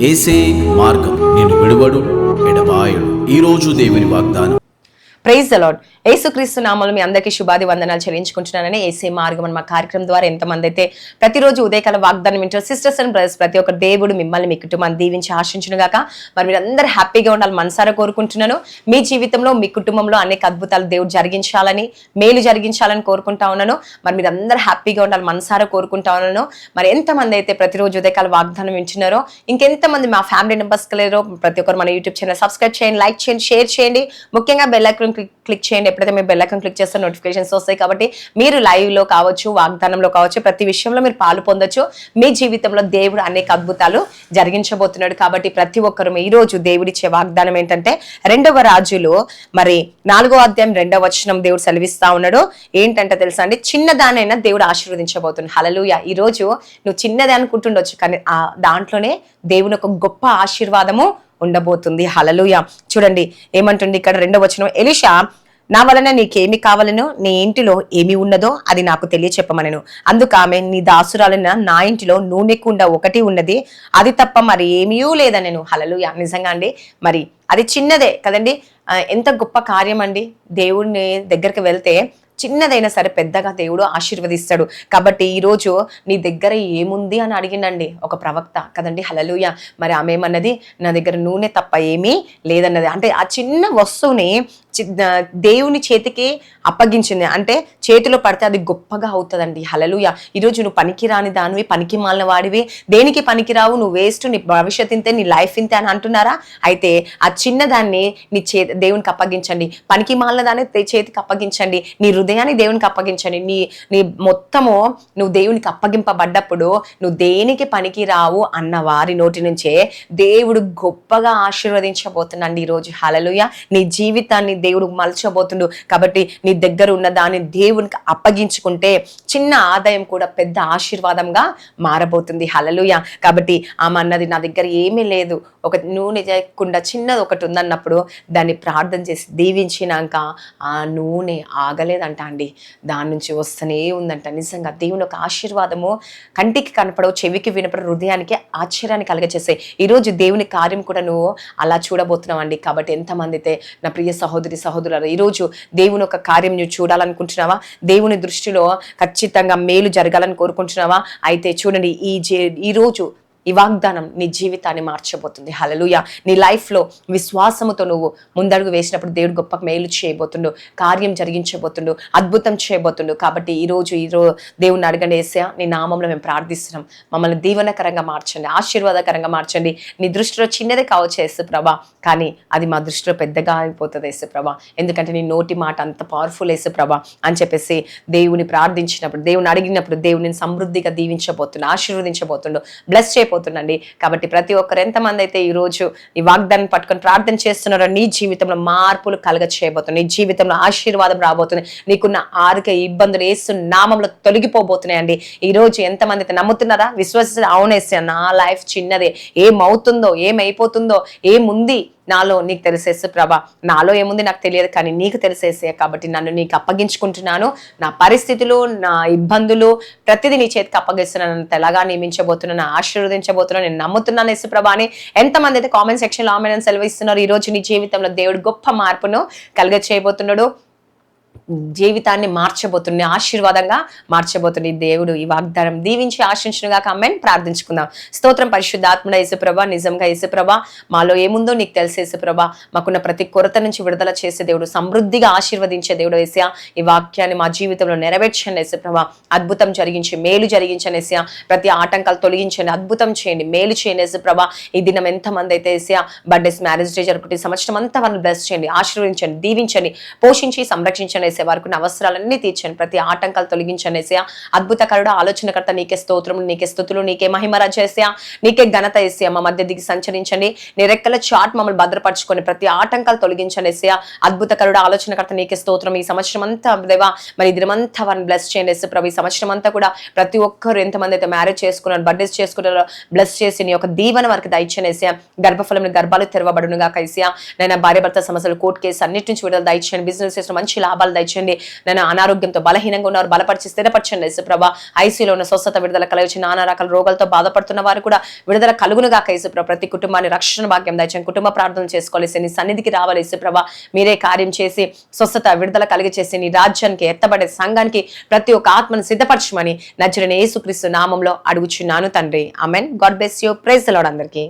ఏసే మార్గం నేను విడువడు ఎడబాయడు. ఈరోజు దేవుని వాగ్దానం. Praise the lord. యేసుక్రీస్తు నామములో మీ అందరికీ శుభాది వందనాలు చెల్లించుకుంటున్నానని ఏసే మార్గం అని మా కార్యక్రమం ద్వారా ఎంతమంది అయితే ప్రతిరోజు ఉదయకాల వాగ్దానం వింటారు సిస్టర్స్ అండ్ బ్రదర్స్, ప్రతి ఒక్క దేవుడు మిమ్మల్ని మీ కుటుంబాన్ని దీవించి ఆశించును గాక. మరి మీరు అందరూ హ్యాపీగా ఉండాలి మనసారా కోరుకుంటున్నాను. మీ జీవితంలో మీ కుటుంబంలో అనేక అద్భుతాలు దేవుడు జరిగించాలని, మేలు జరిగించాలని కోరుకుంటా ఉన్నాను. మరి మీరు అందరూ హ్యాపీగా ఉండాలి మనసారా కోరుకుంటా ఉన్నాను. మరి ఎంతమంది అయితే ప్రతిరోజు ఉదయకాల వాగ్దానం వింటున్నారో, ఇంకెంతమంది మా ఫ్యామిలీ మెంబర్స్ లేరో, ప్రతి ఒక్కరు మన యూట్యూబ్ ఛానల్ సబ్స్క్రైబ్ చేయండి, లైక్ చేయండి, షేర్ చేయండి. ముఖ్యంగా బెల్ ఐకాన్ క్లిక్ చేయండి. ఎప్పుడైతే మీరు బెల్ ఐకాన్ క్లిక్ చేస్తే నోటిఫికేషన్స్ వస్తాయి. కాబట్టి మీరు లైవ్ లో కావచ్చు, వాగ్దానంలో కావచ్చు, ప్రతి విషయంలో మీరు పాలు పొందొచ్చు. మీ జీవితంలో దేవుడు అనేక అద్భుతాలు జరిగించబోతున్నాడు. కాబట్టి ప్రతి ఒక్కరు ఈ రోజు దేవుడిచ్చే వాగ్దానం ఏంటంటే 2వ రాజులు మరి 4వ అధ్యాయం 2వ వచనం దేవుడు సెలవిస్తా ఉన్నాడు. ఏంటంటే తెలుసా అండి, చిన్నదానైనా దేవుడు ఆశీర్వదించబోతుంది. హల్లెలూయా. ఈ రోజు నువ్వు చిన్నదే అనుకుంటుండొచ్చు, కానీ ఆ దాంట్లోనే దేవుని ఒక గొప్ప ఆశీర్వాదము ఉండబోతుంది. హల్లెలూయా. చూడండి ఏమంటుంది ఇక్కడ 2వ వచనం, ఎలీషా నా వలన నీకేమి కావాలనో, నీ ఇంటిలో ఏమి ఉన్నదో అది నాకు తెలియచెప్పమనెను. అందుకు ఆమె, నీ దాసురాలైన నా ఇంటిలో నూనె కుండ ఒకటి ఉన్నది, అది తప్ప మరి ఏమీ లేదనెను. హల్లెలూయా. నిజంగా అండి, మరి అది చిన్నదే కదండి, ఎంత గొప్ప కార్యం అండి. దేవుడిని దగ్గరికి వెళ్తే చిన్నదైనా సరే పెద్దగా దేవుడు ఆశీర్వదిస్తాడు. కాబట్టి ఈరోజు నీ దగ్గర ఏముంది అని అడిగిండండి ఒక ప్రవక్త కదండి. హల్లెలూయా. మరి ఆమె ఏమన్నది, నా దగ్గర నూనె తప్ప ఏమీ లేదన్నది. అంటే ఆ చిన్న వస్తువుని దేవుని చేతికి అప్పగించింది. అంటే చేతిలో పడితే అది గొప్పగా అవుతుందండి. హల్లెలూయా. ఈరోజు నువ్వు పనికిరాని దానివి, పనికి మాలిన వాడివి, దేనికి పనికిరావు, నువ్వు వేస్ట్, నీ భవిష్యత్ ఇంతే, నీ లైఫ్ ఇంతే అని అంటున్నారా? అయితే ఆ చిన్నదాన్ని నీ దేవునికి అప్పగించండి. పనికి మాలిన దాన్ని చేతికి అప్పగించండి. నీ హృదయాన్ని దేవునికి అప్పగించండి. నీ మొత్తము నువ్వు దేవునికి అప్పగింపబడ్డప్పుడు నువ్వు దేనికి పనికి రావు అన్న వారి నోటి నుంచే దేవుడు గొప్పగా ఆశీర్వదించబోతున్నాడు ఈరోజు. హల్లెలూయా. నీ జీవితాన్ని దేవుడు మలచబోతుండు. కాబట్టి నీ దగ్గర ఉన్న దాన్ని దేవునికి అప్పగించుకుంటే చిన్న ఆదాయం కూడా పెద్ద ఆశీర్వాదంగా మారబోతుంది. హల్లెలూయా. కాబట్టి ఆమె అన్నది, నా దగ్గర ఏమీ లేదు, ఒక నూనె చేయకుండా చిన్నది ఒకటి ఉందన్నప్పుడు దాన్ని ప్రార్థన చేసి దీవించినాక ఆ నూనె ఆగలేదంట అండి, దాని నుంచి వస్తూనే ఉందంట. నిజంగా దేవుని ఒక ఆశీర్వాదము కంటికి కనపడవు, చెవికి వినపడవు, హృదయానికి ఆశ్చర్యాన్ని కలిగజేసే ఈరోజు దేవుని కార్యం కూడా నువ్వు అలా చూడబోతున్నావు అండి. కాబట్టి ఎంతమంది అయితే నా ప్రియ సహోదరి సహోదరులు, ఈరోజు దేవుని ఒక కార్యం నువ్వు చూడాలనుకుంటున్నావా? దేవుని దృష్టిలో ఖచ్చితంగా మేలు జరగాలని కోరుకుంటున్నావా? అయితే చూడండి, ఈరోజు ఈ వాగ్దానం నీ జీవితాన్ని మార్చబోతుంది. హల్లెలూయా. నీ లైఫ్లో విశ్వాసముతో నువ్వు ముందడుగు వేసినప్పుడు దేవుడు గొప్ప మేలు చేయబోతుండు, కార్యం జరిగించబోతుండు, అద్భుతం చేయబోతుండు. కాబట్టి ఈరోజు దేవుని అడగండి, యేసయ్యా నీ నామంలో మేము ప్రార్థిస్తున్నాం, మమ్మల్ని దీవెనకరంగా మార్చండి, ఆశీర్వాదకరంగా మార్చండి. నీ దృష్టిలో చిన్నదే కావచ్చు యేసు ప్రభా, కానీ అది మా దృష్టిలో పెద్దగా అయిపోతుంది యేసు ప్రభా, ఎందుకంటే నీ నోటి మాట అంత పవర్ఫుల్ యేసు ప్రభా అని చెప్పేసి దేవుని ప్రార్థించినప్పుడు, దేవుని అడిగినప్పుడు దేవుని సమృద్ధిగా దీవించబోతుండు, ఆశీర్వదించబోతుండు, బ్లెస్ చేయబోతుండండి. కాబట్టి ప్రతి ఒక్కరు ఎంతమంది అయితే ఈ రోజు ఈ వాగ్దానం పట్టుకొని ప్రార్థన చేస్తున్నారో, నీ జీవితంలో మార్పులు కలగ చేయబోతుంది, నీ జీవితంలో ఆశీర్వాదం రాబోతుంది, నీకున్న ఆరోగ్య ఇబ్బందులు యేసు నామంలో తొలగిపోబోతున్నాయండి. ఈ రోజు ఎంతమంది అయితే నమ్ముతున్నారా? విశ్వసిస్తే అవునేసా, నా లైఫ్ చిన్నదే, ఏమవుతుందో ఏమైపోతుందో ఏముంది నాలో నీకు తెలిసేసు ప్రభా, నాలో ఏముంది నాకు తెలియదు, కానీ నీకు తెలిసేసే. కాబట్టి నన్ను నీకు అప్పగించుకుంటున్నాను, నా పరిస్థితులు, నా ఇబ్బందులు ప్రతిదీ నీ చేతికి అప్పగిస్తున్నాను, తెల్లగా నియమించబోతున్నాను, ఆశీర్వదించబోతున్నాను, నేను నమ్ముతున్నాను యేసు ప్రభా అని ఎంతమంది అయితే కామెంట్ సెక్షన్లో ఆమెను సెలవిస్తున్నారు. ఈ రోజు నీ జీవితంలో దేవుడు గొప్ప మార్పును కలుగ చేయబోతున్నాడు, జీవితాన్ని మార్చబోతుంది, ఆశీర్వాదంగా మార్చబోతుంది. దేవుడు ఈ వాగ్దానం దీవించి ఆశించునుగా కామెంట్ ప్రార్థించుకుందాం. స్తోత్రం పరిశుద్ధాత్మడ యేసుప్రభ, నిజంగా యేసుప్రభ మాలో ఏముందో నీకు తెలిసే యేసుప్రభ, మాకున్న ప్రతి కొరత నుంచి విడుదల చేసే దేవుడు, సమృద్ధిగా ఆశీర్వదించే దేవుడు యేసయ్యా. ఈ వాక్యాన్ని మా జీవితంలో నెరవేర్చండి యేసుప్రభ, అద్భుతం జరిగించి మేలు జరిగించండి యేసయ్యా. ప్రతి ఆటంకాలు తొలగించండి, అద్భుతం చేయండి, మేలు చేయండి యేసుప్రభ. ఈ దినం ఎంతమంది అయితే యేసయ్యా బర్త్డేస్, మ్యారేజ్ డే జరుగుతుంది, సంవత్సరం అంతా వారిని బ్లెస్ చేయండి, ఆశీర్వదించండి, దీవించండి, పోషించి సంరక్షించండి, వారికి అవసరాలన్నీ తీర్చండి, ప్రతి ఆటంకాలు తొలగించండి యేసయ్యా. అద్భుతకరుడు, ఆలోచనకర్త నీకే స్తోత్రములు, నీకే స్తుతులు, నీకే మహిమ రాజా యేసయ్యా, నీకే ఘనత యేసయ్యా. మా మధ్య దిగి సంచరించండి, నీ రెక్కల చాట్ మమ్మల్ని భద్రపరచుకొని ప్రతి ఆటంకాలు తొలగించండి యేసయ్యా. అద్భుతకరుడు, ఆలోచనకర్త నీకే స్తోత్రం. ఈ సంవత్సరం అంతా దేవా మరి దినమంతా వారిని బ్లెస్ చేయండి యేసు ప్రభు. ఈ సంవత్సరం అంతా కూడా ప్రతి ఒక్కరు ఎంతమంది అయితే మ్యారేజ్ చేసుకున్నారు, బర్త్డేస్ చేసుకున్నారో బ్లెస్ చేసి నీ యొక్క దీవెన వారికి దయచేయండి యేసయ్యా. గర్భఫలం గర్భాలు తెరవబడునుగా యేసయ్యా. నేను భార్య భర్త సమస్యలు, కోర్టు కేసు అన్నిటి నుంచి విడుదల దయచేయండి, బిజినెస్ చేసిన మంచి లాభాలు దయచేయండి దయచేయండి. నేను అనారోగ్యంతో బలహీనంగా ఉన్నారు, బలపరిచి స్థిరపరచండి యేసుప్రభ. ఐసీలో ఉన్న స్వస్థత విడుదల కలిగించి నానా రకాల రోగాలతో బాధపడుతున్న వారు కూడా విడుదల కలుగునుగా యేసుప్రభ. ప్రతి కుటుంబాన్ని రక్షణ భాగ్యం దయచేయండి. కుటుంబ ప్రార్థనలు చేసుకోవాలి, నీ సన్నిధికి రావాలి యేసుప్రభ. మీరే కార్యం చేసి స్వస్థత విడుదల కలిగి చేసి నీ రాజ్యానికి ఎత్తబడే సంఘానికి ప్రతి ఒక్క ఆత్మను సిద్ధపరచమని నజరేయుడైన యేసుక్రీస్తు నామంలో అడుగుచున్నాను తండ్రి. ఆమేన్. God bless you. Praise the Lord అందరికీ.